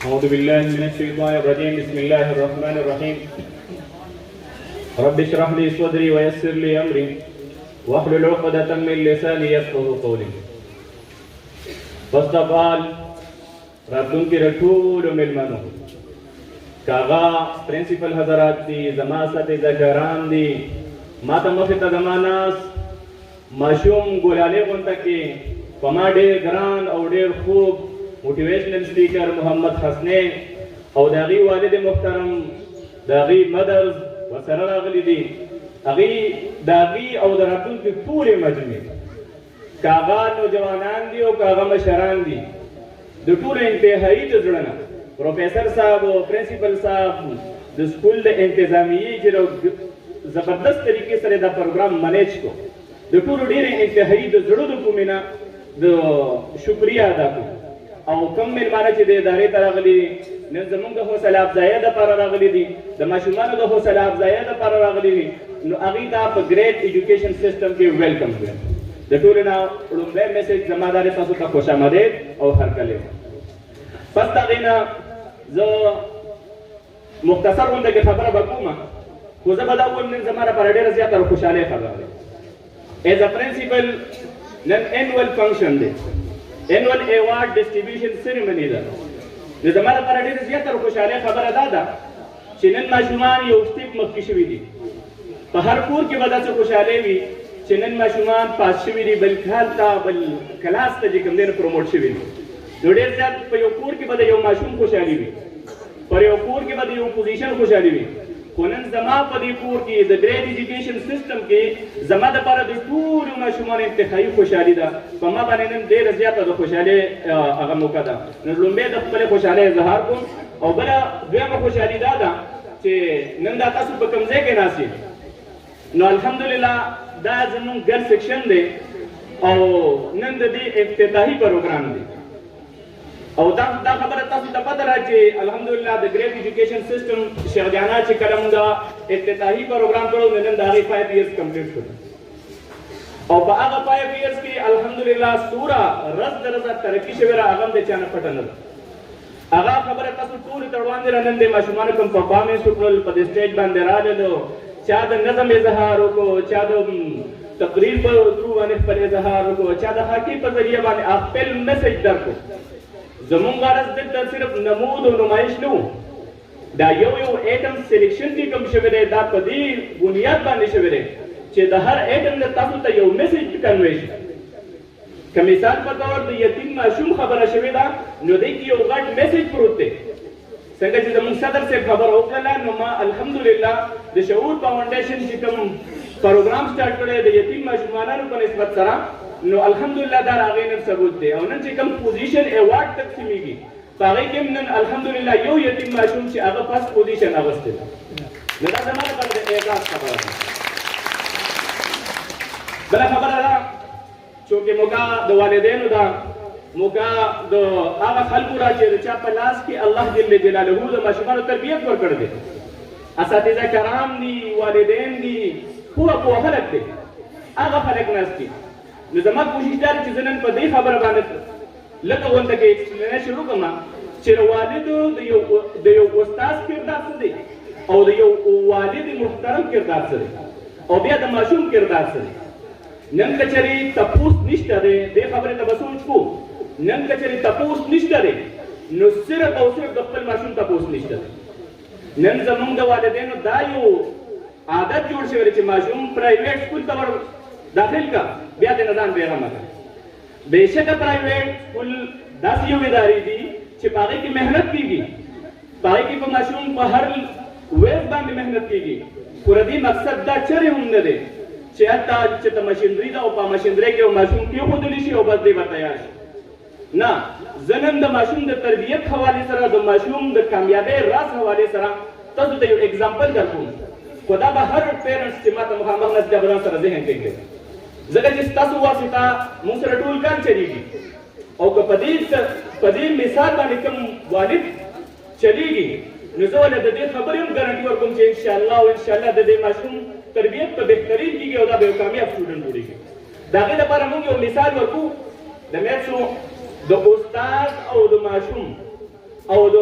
أعوذ بالله من الشيطان الرجيم بسم الله الرحمن الرحيم رب اشرح لي صدري ويسر لي أمري واحلل عقدة من لساني يفقهوا قولي. First of all, راتونکي رټول ملمنو کاغا پرنسپل حضرات دي زما اساتذه ګران دي ما ته مخې ته زما ناس ماشوم ګلالي غونډه کې په ما ډېر ګران او ډېر خوب موټیویشنل سپیکر محمد حسنین او د هغې والد محترم د هغې مدرز ورسره راغلي دي هغې د هغې او د راتلونکي ټولې مجموعې که هغه نوجوانان دي او که هغه مشران دي د ټولو انتهایي د زړه نه پروفیسر صاحب او پرنسپل صاحب د سکول د انتظامیې چې زبردست طریقې سره دا پروګرام منیج کو د ټولو ډېرې انتهایي د زړه د کومې نه د شکریه ادا کوو او کوم مېلمانه چې د ادارې ته راغلي دي نن زموږ د حوصله افزایۍ دپاره راغلي دي د ماشومانو د حوصله افزایۍ دپاره راغلي دي نو هغوی ته په ګریډ ایجوکیشن سیسټم کې ویلکم کړم د ټولو نه لومړی میسج زما دا دی تاسو ته خوش آمدید او هرکلی پس د هغې نه زه مختصر غونډه کې خبره به کومه خو زه به دا ووایم نن زما لپاره ډېره زیاته خوشحالۍ خبره ده ایز ا پرنسپل نن انول فنکشن دی انول ایوارډ ډسټریبیوشن سیریمني ده نو زما لپاره ډېره زیاته خوشحالۍ خبره دا ده چې نن ماشومان یو سټیپ مخکې شوي دي په هر کور کې به داسې خوشحالۍ وي چې نن ماشومان پاس شوي دي بل کال ته بل کلاس ته چې کوم دی نو پروموټ شوي دي نو ډېر زیات په یو کور کې به د یو ماشوم خوشحالي وي پر یو کور کې به د یو پوزیشن خوشحالي وي خو نن زما په دې کور کې د ګریډ ایجوکیشن سیسټم کې زما دپاره د ټولو ماشومانو انتهایي خوشحالي ده په ما باندې نن ډېره زیاته د خوشحالۍ هغه موقع ده نو لومړی د خپلې خوشحالۍ اظهار کوم او بله دویمه خوشحالي دا ده چې نن دا تاسو په کوم ځای کې ناست یې نو الحمدلله دا زموږ ګل سیکشن دی او نن د دې افتتاحي پروګرام دی او دا خبره تاسو ته پته ده چې الحمدلله د ګریډ ایجوکیشن سیسټم شیخ جانا چې کله موږ افتتاحي پروګرام کړو نو نن د هغې 5 ایئرس کمپلیټ شو او په هغه 5 ایئرس کې الحمدلله څومره رز د رزه ترقي شوې ده هغه هم د چا نه پټه نه ده هغه خبره تاسو ټولو ته وړاندې را نن د ماشومانو کوم پرفارمنس وکړل په دې سټیج باندې راغلو چا د نظم اظهار وکړو چا د تقریر په ترو باندې خپل اظهار وکړو چا د هاکي په ذریعه باندې خپل میسج درکړو زمونږ غرض دلته صرف نمود او نمایش نه و دا یو ایټم سلیکشن چې کوم شوی دی دا په دې بنیاد باندې شوی دی چې د هر ایټم نه تاسو ته یو میسج کنوی شي که مثال په طور د یتیم ماشوم خبره شوې ده نو دې کې یو غټ میسج پروت دی څنګه چې زموږ صدر صاحب خبره وکړله نو ما الحمدلله د شعور فاونډیشن چې کوم پروګرام سټارټ کړی د یتیم ماشومانو په نسبت سره نو الحمدلله دا هغې نن ثبوت دی او نن چې کوم پوزیشن ایوارډ تقسیمیږي په هغې کې نن الحمدلله یو یتیم ماشوم چې هغه فرست پوزیشن اغوستی ده نو دا زما لپاره د اعزاز خبره ده بله خبره ده چونکې موږ د والدینو ده موږ د هغه خلکو را چې د چا په لاس کې الله جل جلاله د ماشومانو تربیت ورکړی دی اساتذه کرام دي والدین دي پوره پوه خلک دی هغه خلک ناست دي نو زما کوشش دا چې زه نن په دې خبره باندې لږه غونډه کې ایکسپلینیشن شروع کړم چې د والدو د یو استاد کردار څه دی او د یو والد محترم کردار څه دی او بیا د ماشوم کردار څه دی نن که چېرې تپوس نشته دی دې خبرې ته به سوچ کوو نن که چېرې تپوس نشته دی نو صرف او صرف د خپل ماشوم تپوس نشته دی نن زموږ د والدینو دا یو عادت جوړ شوی دی چې ماشوم پرایویټ سکول ته داخل کا بیا د نظام بیغمه کا بېشکه پرایویټ سکول داسې یو ادارې دي چې په هغې کې محنت کېږي په هغې کې په ماشوم په هر ویز باندې محنت کېږي خو د دې مقصد دا چرې هم نه دی چې حتی چې ته مشینري ده او په مشینرۍ کې یو ماشوم کېښودلی شي او بس دی به تیار شي نه زه نن د ماشوم د تربیت حوالې سره د ماشوم د کامیابۍ راز حوالې سره تاسو ته یو اګزامپل درکوم خو دا به هر پیرنټس چې ما ته مخامخ ناست دی به سره ذهن کې کړي ځکه چې ستاسو واسطه موږ سره ټول کار چلیږي او که په دې مثال باندې کوم والد چلیږي نو زه ولې د دې خبرې هم ګارنټي ورکوم چې انشاءالله او انشاءالله د دې ماشوم تربیت په بهترین کېږي او دا به یو کامیاب سټوډنټ جوړېږي د هغې لپاره موږ یو مثال ورکوو د میتسو د استاد او د ماشوم او د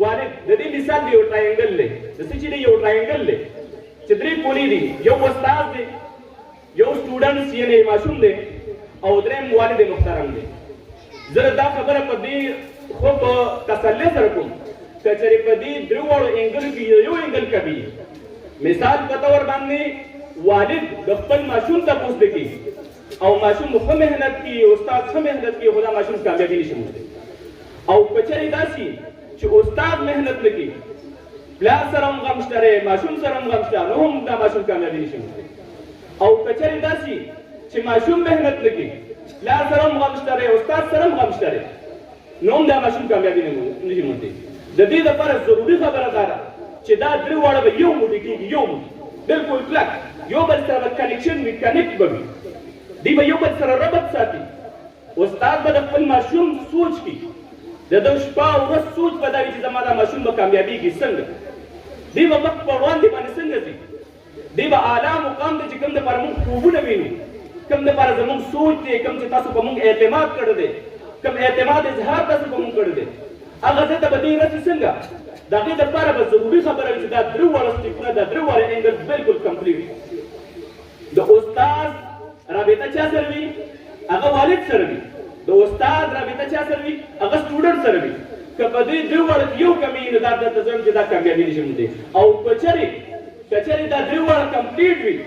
والد د دې مثال دی یو ټراینګل دی د څه چې دی یو ټراینګل دی چې درې پولې دي یو استاد دی یو سټوډنټ یعنی ماشوم دی او دریم والد محترم دی زه دا خبره په دې خو په تسلی سره کوم که چېرې په دې درې واړو انګلو کې یو انګل کوي مثال په طور باندې والد د خپل ماشوم تپوس وکړي او ماشوم ښه محنت کوي استاد ښه محنت کوي خو دا ماشوم کامیابي نشي موندلی او که چېرې داسې چې استاد محنت نه کوي پلار سره هم غم شته دی ماشوم سره هم غم شته نو هم دا ماشوم کامیابي نشي موندلی او که چېرې داسې چې ماشوم محنت نه کوي پلار سره هم غم شته دی استاد سره هم غم شته دی نو هم دا ماشوم کامیابي نشي موندلی د دې لپاره ضروري خبره دا ده چې دا درې واړه به یو موټی کېږي یو موټی بالکل کلک یو بل سره به کنیکشن وي کنیکټ به وي دوی به یو بل سره ربط ساتي استاد به د خپل ماشوم سوچ کوي د ده شپه او ورځ سوچ به دا وي چې زما دا ماشوم به کامیابېږي څنګه دوی به مخ په وړاندې باندې څنګه ځي دوی به اعلی مقام دی چې کوم دپاره موږ خوبونه وینو کوم دپاره زموږ سوچ دی کوم چې تاسو په موږ اعتماد کړی دی کوم اعتماد اظهار تاسو په موږ کړی دی هغه ځای ته به دوی رسي څنګه د هغې دپاره به ضروري خبره وي چې دا درې واړه سټیپونه دا درې واړه انګل بالکل کمپلیټ وي د استاد رابطه چا سره وي هغه والد سره وي د استاد رابطه چا سره وي هغه سټوډنټ سره وي که په دې درې واړه کې یو کمی وي نو دا درته زم چې دا کامیابي نشي موندلی او که چېرې دا درې واړه کمپلیټ وي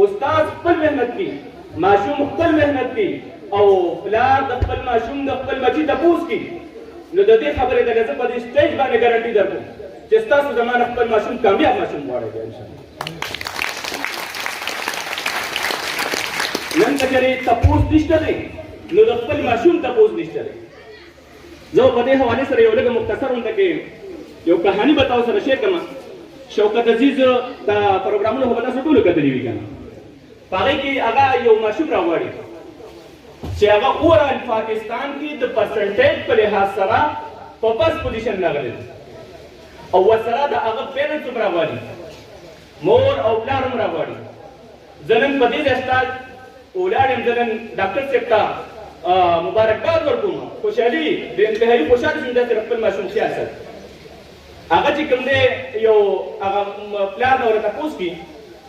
استاد خپل محنت کوي ماشوم خپل محنت کوي او پلار د خپل ماشوم د خپل بچي تپوس کوي نو د دې خبرې د زه په دې سټیج باندې ګارنټي درکوم چې ستاسو زما نه خپل ماشوم کامیاب ماشوم غواړئ انشاءالله نن که چېرې تپوس نشته دی نو د خپل ماشوم تپوس نشته دی زه په دې حوالې سره یو لږه مختصر غونډه کې یو کهاني به تاسو سره شیر کړم شوکت عزیز دا پروګرامونه خو به تاسو ټولو کتلي وي که نه په هغې کې هغه یو ماشوم راغواړي چې هغه اوورال پاکستان کې د پرسنټیج په لحاظ سره په فرسټ پوزیشن راغلی او ورسره د هغه پیرنټس هم راغواړي مور او پلار هم راغواړي زه نن په دې استاد ولاړ یم زه نن ډاکټر صاحب ته مبارکباد ورکوم خوشحالي د انتهایي خوشحاله شوم داسې خپل ماشوم خیال ساتي هغه چې کوم دی یو هغه پلار نه ورته تپوس کړي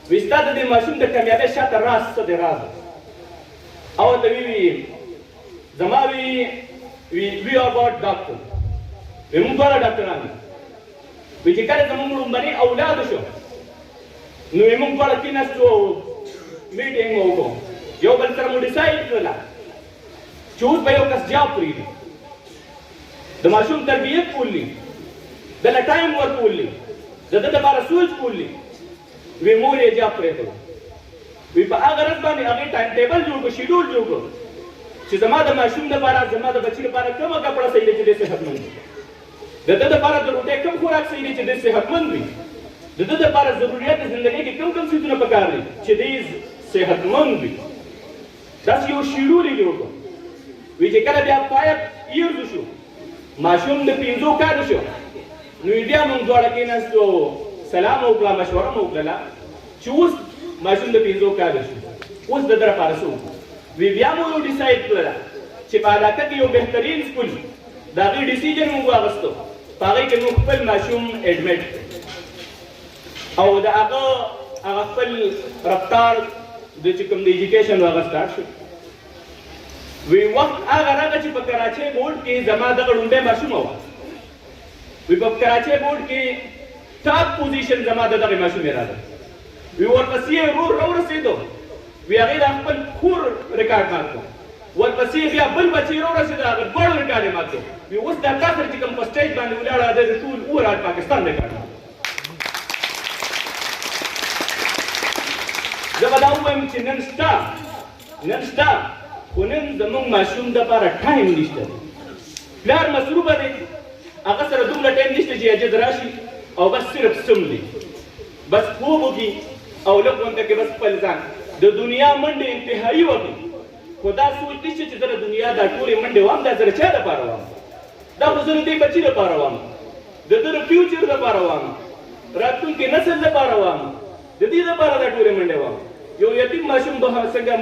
وایي ستا د دې ماشوم د کامیابۍ شاته راز څه دی راز او ته وی زما وی آر اباؤٹ ډاکټر وی موږ دواړه ډاکټران یو وی چې کله زموږ لومړنی اولاد شو نو موږ دواړه کېناستو میټینګ مو وکړو یو بل سره مو ډیسایډ کړله چې اوس به یو کس جاب پرېږدي د ماشوم تربیت کولی دله ټایم ورکولی د ده دپاره سوچ کولی وی مور یې جاب پرېښودو وی په هغه ورځ باندې هغې ټایم ټیبل جوړ کړو شیډول جوړ کړو چې زما د ماشوم دپاره زما د بچي لپاره کومه کپړه صحیح دی چې ډېر صحتمند وي د ده دپاره د روټۍ کوم خوراک صحیح دی چې ډېر صحتمند وي د ده دپاره ضروریات د زندګۍ کې کوم څیزونه پکار دي چې ډېر صحتمند وي داسې یو شیډول یې جوړ کړو وی چې کله بیا 5 ایرز شو ماشوم د 5 کالو شو نو بیا موږ دواړه کېناستو سلام وکړه مشوره مو وکړله چې اوس ماشوم د 5 کالو شو اوس د ده لپاره څه وکړو وی بیا مو یو ډیسایډ کړله چې په علاقه کې یو بهترین سکول د هغې ډیسیژن موږ واخیستو په هغې کې موږ خپل ماشوم ایډمټ او د هغه خپل رفتار د چې کوم د ایجوکیشن هغه سټارټ شو وی وخت هغه راغی چې په کراچۍ بورډ کې زما دغه ړوندی ماشومه وه وی په کراچۍ بورډ کې ټاپ پوزیشن زما د دغې ماشومې راغی وی ورپسې یې ورور راورسېدو وی هغې د خپل کور ریکارډ مات کړو ورپسې بیا بل بچی راورسېدو هغه دواړه ریکارډ یې مات کړو وی اوس دا تا سره چې کوم په سټیج باندې ولاړه ده د ټول اوورال پاکستان ریکارډ مات زه به دا ووایم چې نن شته خو نن زموږ ماشوم دپاره ټایم نشته دی پلار مصروفه دی هغه سره دومره ټایم نشته چې عجز راشي او بس صرف سم دی بس خوب وکړي او لږ غونډه کې بس خپل ځان د دنیا منډې انتهایي وکړي خو دا سوچ نشته چې زه د دنیا دا ټولې منډې وام دا زه د چا دپاره وام دا خو زه د دې بچي دپاره وام د ده د فیوچر دپاره وام راتلونکي نسل دپاره وام د دې دپاره دا ټولې منډې وام یو یتیم ماشوم به څنګه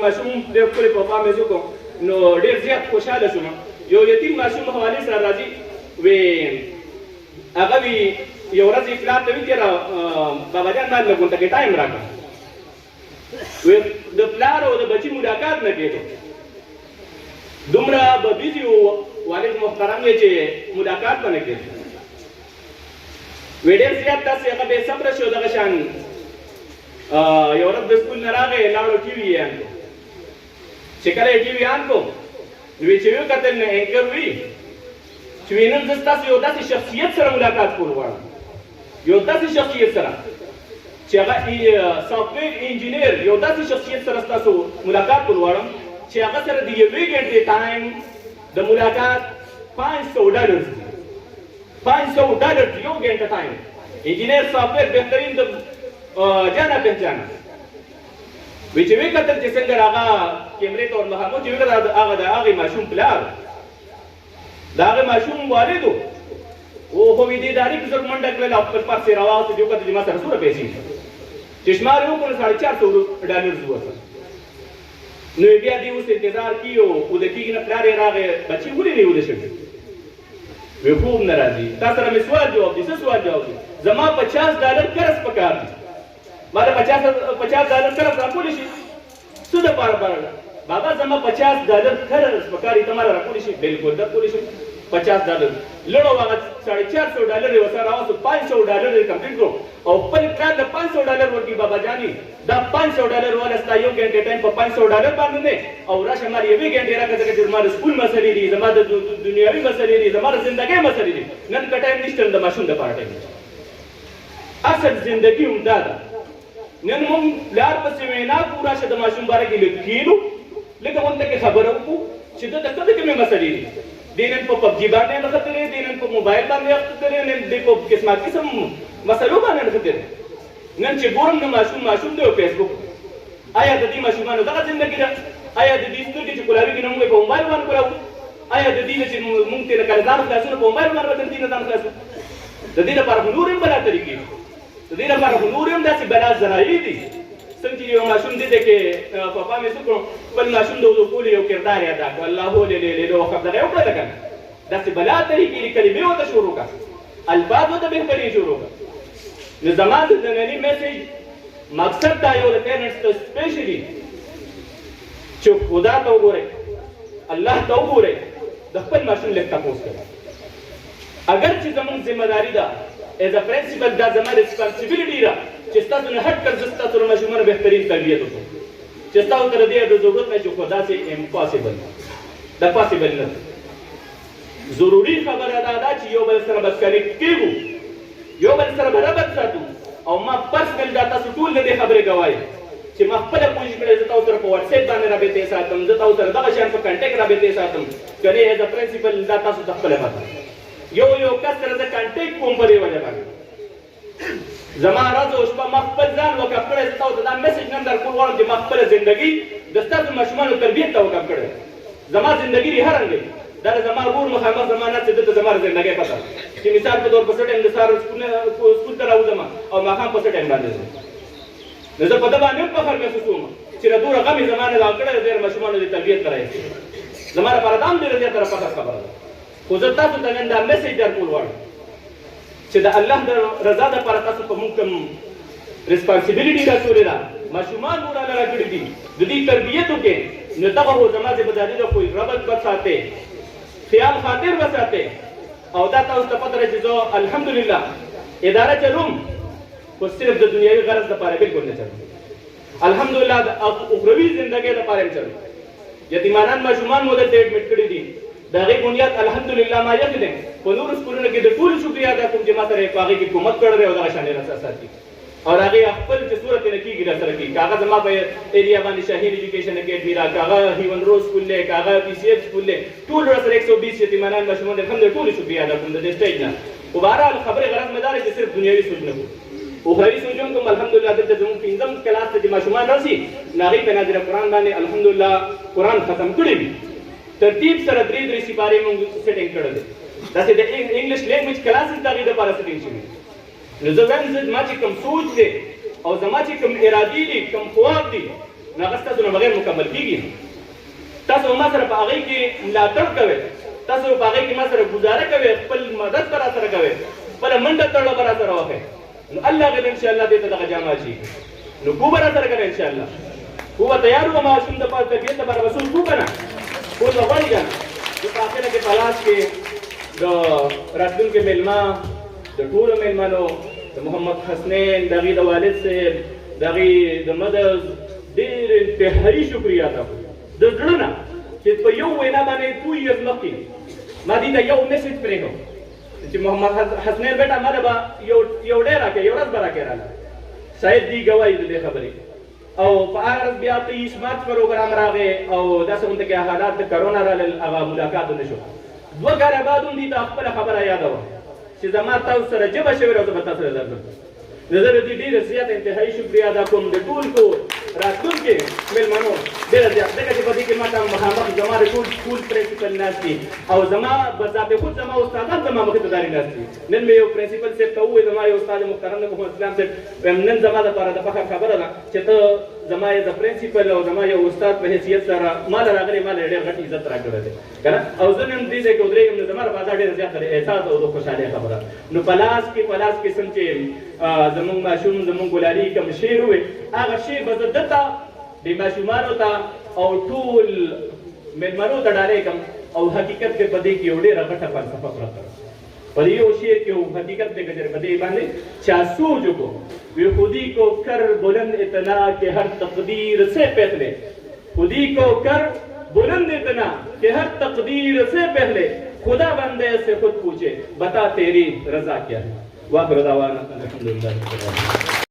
ماشوم ډېر ښکلې پرفارمنس وکړو نو ډېر زیات خوشحاله شوم یو یتیم ماشوم حوالې سره راځي هغه وی یو ورځ پلار ته وی چېرې بابا جان باندې لږ غونډه کې ټایم راکړه وی د پلار او د بچي ملاقات نه کېدو دومره به بیزي و والد محترم یې چې ملاقات به نه کېدو وی ډېر زیات داسې هغه بې صبره شو دغه شان یو ورځ د سکول نه راغی لاړو ټي وي یې آن کړو چې کله یې ټي وي آن کړو نو وی چې ویې کتل نو اینکر وی چې وی نن زه ستاسو یو داسې شخصیت سره ملاقات کول غواړم یو داسې شخصیت سره چې هغه سافټویر انجینیر یو داسې شخصیت سره ستاسو ملاقات کول غواړم چې هغه سره د یوې ګنټې ټایم د ملاقات $500 $500 یو ګنټه ټایم انجینیر سافټویر بهترین د جانا پہچانا وی چې وی کتل چې څنګه هغه کیمرې ته ورمخامخ چې وی کتل هغه د هغې ماشوم پلار د هغې ماشوم والد و خو وی دې داري کې زر منډه کړل او خپل پرس یې راواخیست چې وکتل چې ما سره څومره پیسې چې شمار یې وکړو $450 وسه نو بیا دې اوس انتظار کیو اوده کېږي نه پلار یې راغی بچي ولې نه اوده شوي وی خوب نه راځي تا سره مې سوال جواب دي څه سوال جواب دي زما $50 قرض پکار دي ما د $50 قرض راکولی شي څه دپاره برله بابا زما $50 قرض پکار دي ته ما راکولی شي بلکل درکولی شي $50 لړو هغه $450 یې ورسره راوستو $500 یې کمپلیټ کړو او خپل پلان د $500 ورکړي بابا جاني دا $500 والا ستا یو ګنټې ټایم په $500 باندې دی او راشه ما یوې ګنټې راکړه ځکه چې زما د سکول مسلې دي زما د دنیاوي مسلې دي زما د زندګۍ مسلې دي نن که ټایم نشته د ماشوم دپاره ټایم نشته اصل زندګي همدا ده نن موږ پلار پسې وینا کوو راشه د ماشوم باره کې لږ کښېنو لږه غونډه کې خبره وکړو چې ده د څه د کومې مسلې دي دی نن په پبجي باندې نښتې دی دی نن په موبایل باندې اخته دی نن دی په قسمه قسم مسلو باندې نښتې دی نن چې ګورم نو ماشوم دی او فیسبوک آیا د دې ماشومانو دغه زندګي ده آیا د دې سترګې چې کلاوي کېږي نو موږ په موبایل باندې کولاو آیا د دې چې موږ ترې کله ځان خلاصونه په موبایل باندې بدل دي نه ځان خلاصو د دې لپاره خو نور هم بلا طریقې د دې لپاره خو نور هم داسې بلا ذرایع دي څنګه چې یو ماشوم دی کې پاپا مې څه کړو خپل ماشوم د وضو کولو یو کردار یې ادا کړ الله لیلو خبره یې وکړه که نه داسې بلا طریقې دي کلمې ورته شروع کړه الفاظ ورته بهترین شروع کړه نو زما د ننني میسیج مقصد دا یو د پیرنټس ته سپیشلي چې خدا ته وګورئ الله ته وګورئ د خپل ماشوم لږ تپوس کوئ اگر چې زموږ ذمه داري ده ایز ا پرنسپل دا زما ریسپانسیبلټي ده چې ستاسو نه هټ کر زه ستاسو د ماشومانو بهترین تربیت وکړم چې ستاسو ته د دې د ضرورت نه چې خو داسې امپاسبل دا پاسبل نه ضروري خبره دا ده چې یو بل سره به کنیکټ کېږو یو بل سره به ربط ساتو او ما پرسنل دا تاسو ټول د دې خبرې ګواهي چې ما خپله کوشش کړی زه تاسو سره په واټساپ باندې رابطې ساتم زه تاسو سره دغه شیان په کنټیکټ رابطې ساتم که نه ایز ا پرنسپل دا تاسو ته خپله پته یو کس سره زه کنټیکټ کوم په دې وجه باندې زما ورځ او شپه ما خپل ځان وقف کړی زه تاسو ته دا میسج نن درکول غواړم چې ما خپله زندګي د ستاسو ماشومانو تربیت ته وقف کړی زما زندګي دې هر رنګ دا زما ورور مخامخ زما نه چې دلته زما زندګۍ پته چې مثال په طور په څه ټایم د سهار سکول ته راوځم او ماښام په څه ټایم باندې ځم نو زه په ده باندې هم فخر محسوس کوم چې د دومره غم یې زما نه راکړی ډېر ماشومانو دې تربیت کړی زما لپاره دا هم ډېره زیاته فخر خبره ده خو زه تاسو ته نن دا میسج درکول غواړم چې د الله د رضا دپاره تاسو په موږ کوم ریسپانسیبلټي راچولې ده ماشومان مو راله راکړي دي د دې تربیت وکړې نو دغه خو زما ذمهداري ده خو ربط به ساتې خیال خاطر به ساتې او دا تاسو ته پته ده چې زه الحمدلله اداره چلوم خو صرف د دنیاوي غرض دپاره بلکل نه چلوم الحمدلله د اخروي زندګۍ دپاره هم چلوم یتیمانان ماشومان مو دلته ایډمټ کړي دي د هغې بنیاد الحمدلله ما یقین دی په نورو سکولونو کې د ټولو شکریا ادا کوم چې ما سره په هغې کې کومک کړی دی او دغه شانې راسره ساتي او هغې خپل چې صورت نه کېږي راسره کېږي که هغه زما په ایریا باندې شاهین ایجوکیشن اکیډمي ده که هغه هیون روز سکول دی که هغه پي سي ایف سکول دی ټول راسره 120 یتیمانان ماشومان دی الحمدلله ټولو شکریا ادا کوم د دې سټیج نه خو بهرحال خبرې غرض مې دا دی چې صرف دنیاوي سوچ نه کوو اخروي سوچ هم کوم الحمدلله دلته زموږ 5م کلاس ته چې ماشومان راسي نو هغې په ناظره قرآن باندې الحمدلله قرآن ختم کړی وي ترتیب سره درې سپارې موږ سیټینګ کړی دی داسې د انګلیش لینګویج کلاسز د هغې دپاره سیټینګ شوي نو زه وایم زما چې کوم سوچ دی او زما چې کوم ارادې دي کوم خواب دي نو هغه ستاسو نه بغیر مکمل کېږي تاسو ما سره په هغې کې ملاتړ کوئ تاسو په هغه کې ما سره گزاره کوي خپل مدد پر سره کوي خپل منډه تړلو پر سره وکړي نو الله غل ان شاء الله دې ته دغه جامه شي نو کو بر سره کوي ان شاء الله هو تیار و ما شوم د پات تربیت پر رسول کو کنه کو نو غوړي کنه په اخره کې پلاس کې د راتلونکو ملما د ټولو ملمانو د محمد حسنین دغه د والد صاحب دغه د مدد ډېر انتهایی شکریا تاسو د زړه چې په یو وینا باندې 2 years مخکې ما دې ته یو میسج پرېږو چې محمد حسنین بیٹا ما به یو ډېر راکې یو ورځ به راکې رااله شاید دی گواهی دې خبرې او په هغه بیا 23 مارچ پروګرام راغی او داسې ونده کې حالات د کرونا رالل هغه ملاقات نشو 2 کاله بعد هم دې ته خپل خبره یادوه چې زما تاسو سره جبه شوی راځه به تاسو سره درځم نظر دې ډېر زیات انتهایی شکریا ادا کوم د ټول کو راتلونکي مېلمنو ډېر زیات دغه چې په دې کې ماته مخامخ زما ټول سکول پرنسپل ناست دي او زما بذات خود زما استادان زما مخې ته داري ناست دي نن مې یو پرنسپل صاحب ته وویل زما یو استاد محترم د محمد اسلام صاحب نن زما لپاره د فخر خبره ده چې ته زما د پرنسپل او زما یو استاد په حیثیت سره مال راغلی مال ډېر غټ عزت راکړی دی کنه او زه نن دې ځای کې ودرېږم نو زما لپاره ډېر زیات احساس او د خوشحالۍ خبره نو پلاس کې سم چې زمونږ ماشوم زمونږ ګلالي کوم شعر ووی هغه شعر به زه دته د ماشومانو ته او ټول مېلمنو ته ډالۍ کوم او حقیقت کې په دې کې یو ډېره غټه فلسفه پرته ده په دې یو شعر کې یو حقیقت دی چې په دې باندې چا سوچ کو وی خودی کو کر بلند اتنا کہ ہر تقدیر سے پہلے خودی کو کر بلند اتنا کہ ہر تقدیر سے پہلے خدا بندے سے خود پوچھے بتا تیری رضا کیا ہے واخر دعوانا الحمدللہ